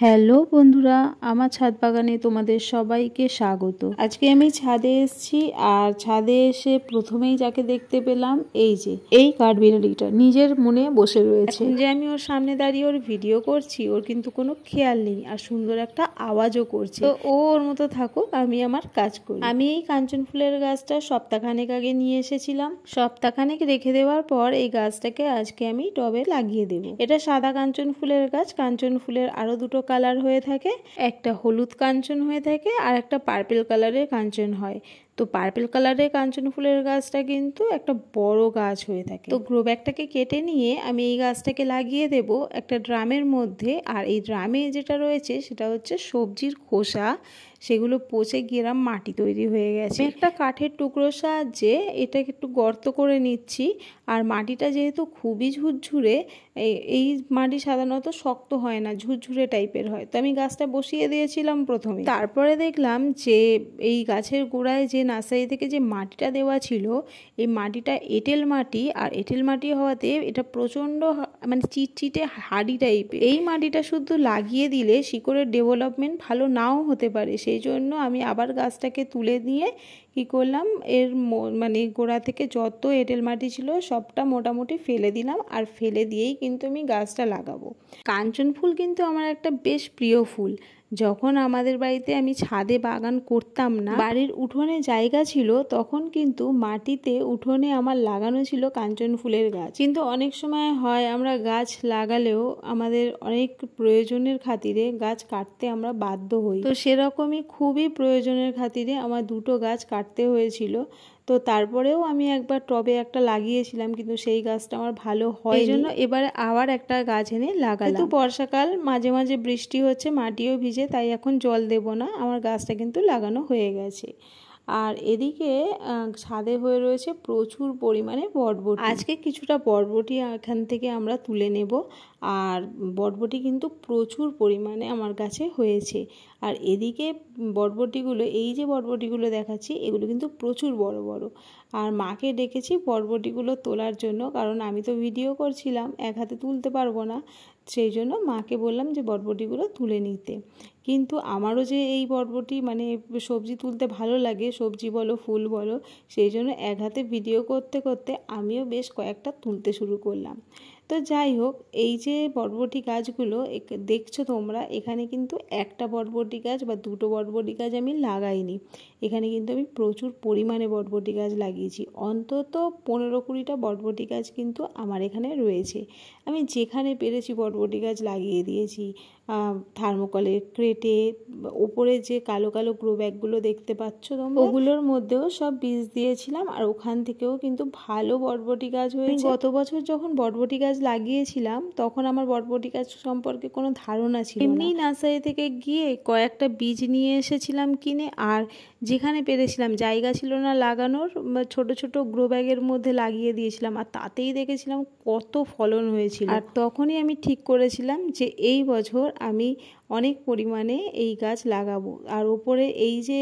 Hello বন্ধুরা, আমার ছাদ বাগানে তোমাদের সবাইকে স্বাগত। আজকে আমি ছাদে এসেছি, আর ছাদে এসে প্রথমেই যাকে দেখতে পেলাম এই কাঠবিড়ালিটা নিজের মনে বসে রয়েছে। যে আমি ওর সামনে দাঁড়িয়ে ওর ভিডিও করছি, ওর কিন্তু কোনো খেয়াল নেই, আর সুন্দর একটা আওয়াজও করছে। তো ও ওর মতো থাকুক, আমি আমার কাজ করি। আমি এই কাঞ্চন ফুলের গাছটা সপ্তাহখানেক আগে নিয়ে এসেছিলাম। সপ্তাহখানেক রেখে দেওয়ার পর এই গাছটাকে আজকে আমি টবে লাগিয়ে দেবো। এটা সাদা কাঞ্চন ফুলের গাছ। কাঞ্চন ফুলের আরো দুটো কালার হয়ে থাকে, একটা হলুদ কাঞ্চন হয়ে থাকে আর একটা পার্পল কালারের কাঞ্চন হয়। তো পার্পল কালারের কাঞ্চন ফুলের গাছটা কিন্তু একটা বড় গাছ হয়ে থাকে। তো গ্রো ব্যাগটাকে কেটে নিয়ে আমি এই গাছটাকে লাগিয়ে দেব একটা ড্রামের মধ্যে। আর এই ড্রামে যেটা রয়েছে সেটা হচ্ছে সবজির খোসা, সেগুলো পচে গিয়েরাম মাটি তৈরি হয়ে গেছে। একটা কাঠের টুকরোর সাহায্যে এটাকে একটু গর্ত করে নিচ্ছি। আর মাটিটা যেহেতু খুবই ঝুরঝুরে, এই মাটি সাধারণত শক্ত হয় না, ঝুরঝুরে টাইপের হয়। তো আমি গাছটা বসিয়ে দিয়েছিলাম প্রথমে। তারপরে দেখলাম যে এই গাছের গোড়ায় যে নার্সারি থেকে যে মাটিটা দেওয়া ছিল, এই মাটিটা এঁটেল মাটি। আর এঁটেল মাটি হওয়াতে এটা প্রচণ্ড মানে চিটচিটে হাড়ি টাইপের। এই মাটিটা শুধু লাগিয়ে দিলে শিকড়ের ডেভেলপমেন্ট ভালো নাও হতে পারে। সেই জন্য আমি আবার গাছটাকে তুলে নিয়ে কি করলাম, এর মানে গোড়া থেকে যত এঁটেল মাটি ছিল সবটা মোটামুটি ফেলে দিলাম। আর ফেলে দিয়েই কিন্তু আমি গাছটা লাগাবো। কাঞ্চন ফুল কিন্তু আমার একটা বেশ প্রিয় ফুল। যখন আমাদের বাড়িতে আমি ছাদে বাগান করতাম না, বাড়ির উঠোনে জায়গা ছিল, তখন কিন্তু মাটিতে উঠোনে আমার লাগানো ছিল কাঞ্চন ফুলের গাছ। কিন্তু অনেক সময় হয় আমরা গাছ লাগালেও আমাদের অনেক প্রয়োজনের খাতিরে গাছ কাটতে আমরা বাধ্য হই। তো সেরকমই খুবই প্রয়োজনের খাতিরে আমার দুটো গাছ কাটতে হয়েছিল। তো তারপরেও আমি একবার টবে একটা লাগিয়েছিলাম, কিন্তু সেই গাছটা আমার ভালো হয়, এই জন্য এবারে আবার একটা গাছ এনে লাগালাম। কিন্তু বর্ষাকাল, মাঝে মাঝে বৃষ্টি হচ্ছে, মাটিও ভিজে, তাই এখন জল দেব না। আমার গাছটা কিন্তু লাগানো হয়ে গেছে। আর এদিকে ছাদে হয়ে রয়েছে প্রচুর পরিমাণে বরবটি। আজকে কিছুটা বরবটি এখান থেকে আমরা তুলে নেব। আর বরবটি কিন্তু প্রচুর পরিমাণে আমার কাছে হয়েছে। আর এদিকে বরবটিগুলো, এই যে বরবটিগুলো দেখাচ্ছি, এগুলো কিন্তু প্রচুর বড় বড়। আর মাকে ডেকেছি বরবটিগুলো তোলার জন্য, কারণ আমি তো ভিডিও করছিলাম, এক হাতে তুলতে পারবো না। সেই জন্য মাকে বললাম যে বরবটিগুলো তুলে নিতে। কিন্তু আমারও যে এই বরবটি মানে সবজি তুলতে ভালো লাগে, সবজি বলো ফুল বলো, সেই জন্য এক হাতে ভিডিও করতে করতে আমিও বেশ কয়েকটা তুলতে শুরু করলাম। তো যাই হোক, এই যে বরবটি গাছগুলো দেখছো তোমরা, এখানে কিন্তু একটা বরবটি গাছ বা দুটো বরবটি গাছ আমি লাগাইনি। এখানে কিন্তু আমি প্রচুর পরিমাণে বরবটি গাছ লাগিয়েছি। অন্তত 15-20টা বরবটি গাছ কিন্তু আমার এখানে রয়েছে। আমি যেখানে পেরেছি বরবটি গাছ লাগিয়ে দিয়েছি। থার্মোকলের ক্রেটে, ওপরে যে কালো কালো গ্রো ব্যাগগুলো দেখতে পাচ্ছ তোমরা, ওগুলোর মধ্যেও সব বীজ দিয়েছিলাম। আর ওখান থেকেও কিন্তু ভালো বরবটি গাছ হয়েছে। গত বছর যখন বরবটি গাছ লাগিয়েছিলাম, তখন আমার বরবটি গাছ সম্পর্কে কোনো ধারণা ছিল না। এমনি নার্সারি থেকে গিয়ে কয়েকটা বীজ নিয়ে এসেছিলাম কিনে, আর যেখানে পেরেছিলাম, জায়গা ছিল না লাগানোর, ছোট ছোট গ্রো ব্যাগের মধ্যে লাগিয়ে দিয়েছিলাম। আর তাতেই দেখেছিলাম কত ফলন হয়েছিল। আর তখনই আমি ঠিক করেছিলাম যে এই বছর আমি অনেক পরিমাণে এই গাছ লাগাবো। আর ওপরে এই যে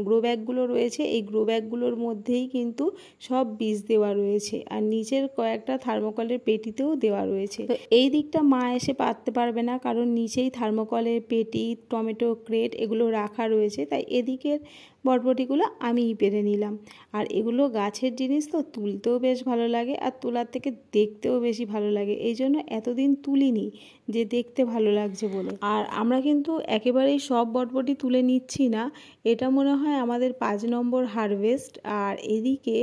গ্রো ব্যাগগুলো রয়েছে, এই গ্রো ব্যাগগুলোর মধ্যেই কিন্তু সব বীজ দেওয়া রয়েছে। আর নিচের কয়েকটা থার্মোকলের পেটিতেও দেওয়া রয়েছে। তো এই দিকটা মা এসে পারতে পারবে না, কারণ নিচেই থার্মোকলের পেটি, টমেটো ক্রেট এগুলো রাখা রয়েছে। তাই এদিকের বরবটিগুলো আমিই পেরে নিলাম। আর এগুলো গাছের জিনিস তো, তুলতেও বেশ ভালো লাগে, আর তোলার থেকে দেখতেও বেশি ভালো লাগে। এই জন্য এতদিন তুলিনি, যে দেখতে ভালো লাগছে বলে। আর আমরা কিন্তু একেবারেই সব বরবটি তুলে নিচ্ছি না, এটা মনে হয় আমাদের 5 নম্বর হারভেস্ট। আর এদিকে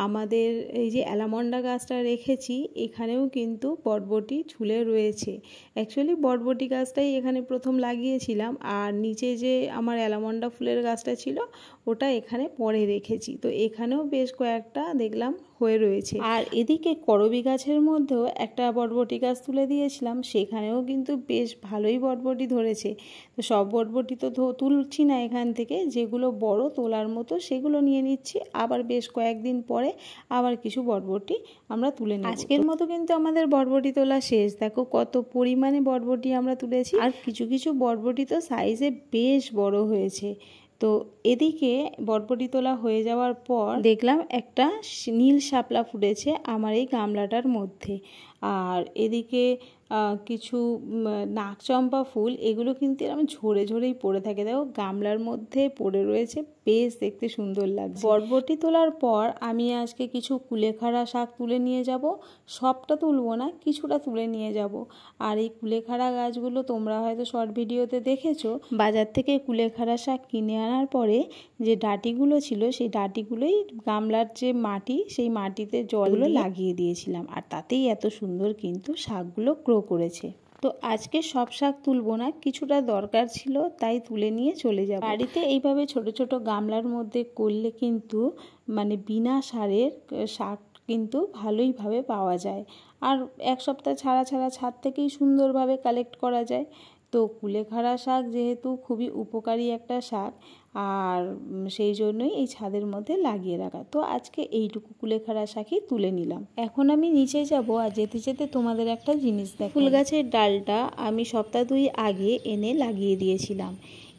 আমাদের এই যে অ্যালামন্ডা গাছটা রেখেছি, এখানেও কিন্তু বরবটি ঝুলে রয়েছে। অ্যাকচুয়ালি বরবটি গাছটাই এখানে প্রথম লাগিয়েছিলাম, আর নিচে যে আমার অ্যালামন্ডা ফুলের গাছটা ছিল ওটা এখানে পরে রেখেছি। তো এখানেও বেশ কয়েকটা দেখলাম হয়ে রয়েছে। আর এদিকে করবি গাছের মধ্যেও একটা বরবটি গাছ তুলে দিয়েছিলাম, সেখানেও কিন্তু বেশ ভালোই বরবটি ধরেছে। তো সব বরবটি তো তুলছি না এখান থেকে, যেগুলো বড় তোলার মতো সেগুলো নিয়ে নিচ্ছি। আবার বেশ কয়েকদিন পরে আবার কিছু বরবটি আমরা তুলে নিই। আজকের মতো কিন্তু আমাদের বরবটি তোলা শেষ। দেখো কত পরিমাণে বরবটি আমরা তুলেছি। আর কিছু কিছু বরবটি তো সাইজে বেশ বড় হয়েছে। তো এদিকে বরবটি তোলা হয়ে যাওয়ার পর দেখলাম একটা নীল শাপলা ফুটেছে আমার এই গামলাটার মধ্যে। আর এদিকে কিছু নাকচম্পা ফুল, এগুলো কিন্তু এরকম ঝরে ঝরেই পড়ে থাকে। দেখো গামলার মধ্যে পড়ে রয়েছে, বেশ দেখতে সুন্দর লাগছে। বরবটি তোলার পর আমি আজকে কিছু কুলেখাড়া শাক তুলে নিয়ে যাব। সবটা তুলবো না, কিছুটা তুলে নিয়ে যাব। আর এই কুলেখাড়া গাছগুলো তোমরা হয়তো শর্ট ভিডিওতে দেখেছো। বাজার থেকে কুলেখাড়া শাক কিনে আনার পরে যে ডাঁটিগুলো ছিল, সেই ডাঁটিগুলোই গামলার যে মাটি, সেই মাটিতে জলগুলো লাগিয়ে দিয়েছিলাম, আর তাতেই এত সুন্দর কিন্তু শাকগুলো গ্রো করেছে। তো আজকে সব শাক তুলবো না, কিছুটা দরকার ছিল তাই তুলে নিয়ে চলে যাব। বাড়িতে এইভাবে ছোট ছোট গামলার মধ্যে করলে কিন্তু মানে বিনা সারের শাক কিন্তু ভালোইভাবে পাওয়া যায়, আর এক সপ্তাহ ছাড়া ছাড়া ছাদ থেকেই সুন্দরভাবে কালেক্ট করা যায়। তো কুলেখাড়া শাক যেহেতু খুবই উপকারী একটা শাক, আর সেই জন্যই এই ছাদের মধ্যে লাগিয়ে রাখা। তো আজকে এইটুকু কুলেখাড়া শাকই তুলে নিলাম। এখন আমি নিচে যাব, আর যেতে যেতে তোমাদের একটা জিনিস দেখো। ফুল গাছের ডালটা আমি সপ্তাহ 2 আগে এনে লাগিয়ে দিয়েছিলাম।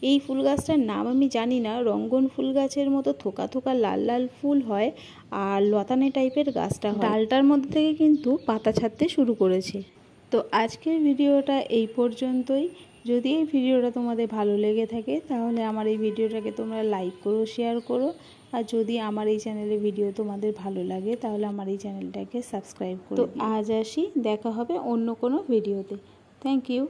এই ফুল গাছটার নাম আমি জানি না, রঙ্গন ফুল গাছের মতো থোকা থোকা লাল লাল ফুল হয়, আর লতানে টাইপের গাছটা হয়। ডালটার মধ্যে থেকে কিন্তু পাতা ছাড়তে শুরু করেছে। তো আজকের ভিডিওটা এই পর্যন্তই। যদি এই ভিডিওটা তোমাদের ভালো লেগে থাকে তাহলে আমার এই ভিডিওটাকে তোমরা লাইক করো, শেয়ার করো, আর যদি আমার এই চ্যানেলের ভিডিও তোমাদের ভালো লাগে তাহলে আমার এই চ্যানেলটাকে সাবস্ক্রাইব করো। তো আজ আসি, দেখা হবে অন্য কোনো ভিডিওতে। Thank you.